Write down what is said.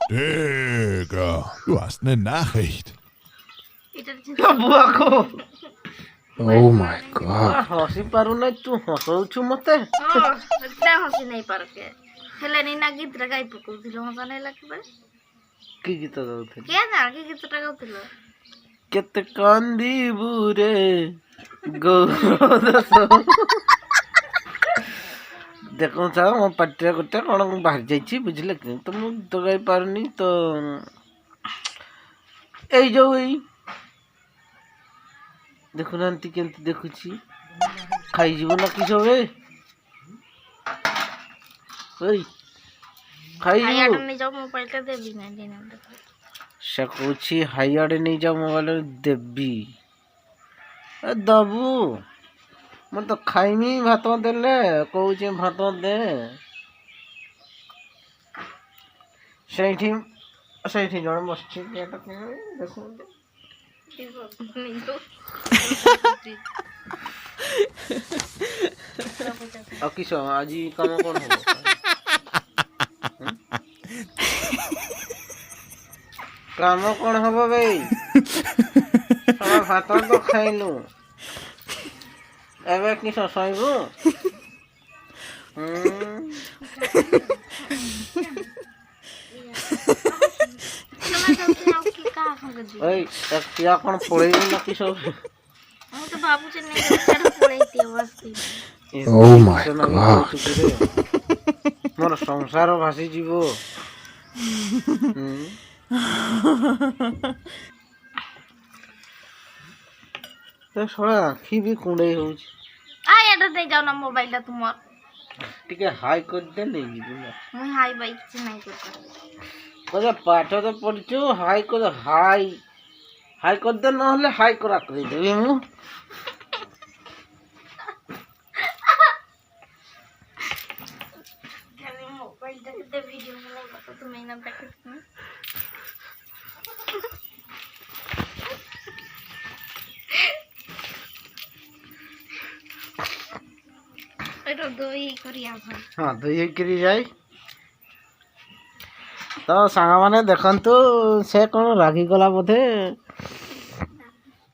Digga, du hast eine Nachricht. बुआको Oh my god. हसी पारू ना तू हसौछु मते हसी नहीं पार के हेले नीना गीत गाई पकौथिलो मजा नहीं लागे बे की गीत गाउथे के जान के गीत गाउथिलो केते कांदी बुरे गोदस देखो सा मो पट्टे गोटे कोन बाहर जाईची बुझले कि तो मु तो गाई पारनी तो एई जो एई देखो नांती केंती देखुची खाई जीव ना किस होवे ओई खाई हाय जीव आडम नहीं जाओ मोबाइल टा देबी ना देना सकूची हाइयाड़े नहीं जाओ मोबाइल देबी ए दबू मैं तो खाइमी भात देले कहूचे भात दे ସେଇଠି ସେଇଠି ଜଣେ ବସିଛି କିଏଟା ଦେଖୁ ଆଉ କିସ ଆଜି କାମ କଣ ହବ କାମ କଣ ହବ ଭାଇ ଭାତ ତ ଖାଇଲୁ ଏବେ କିସ ଶୋଇବୁ ओए क्या कौन पड़े ना किस हम तो बाबू से नहीं चढ़ पड़े थी बस्ती Oh my god. मोर संसार भासी जीवो तो थोड़ा आखी भी कुंडे हो आ यार नहीं जाओ ना मोबाइल टा तुम ठीक है हाई कर दे नहीं जीवो ना मैं हाई बाइक से नहीं करता कोजा पाठ तो पढ़छु हाई कर हाई हाई कर दे ना हले हाई करा कर देबी मु मोबाइल टा दे वीडियो बनाओ तो तुम्हें ना देखे दो ही करिया हाँ तो ये करी जाए तो सांग माने देखंतु से कोन रागी गला बोधे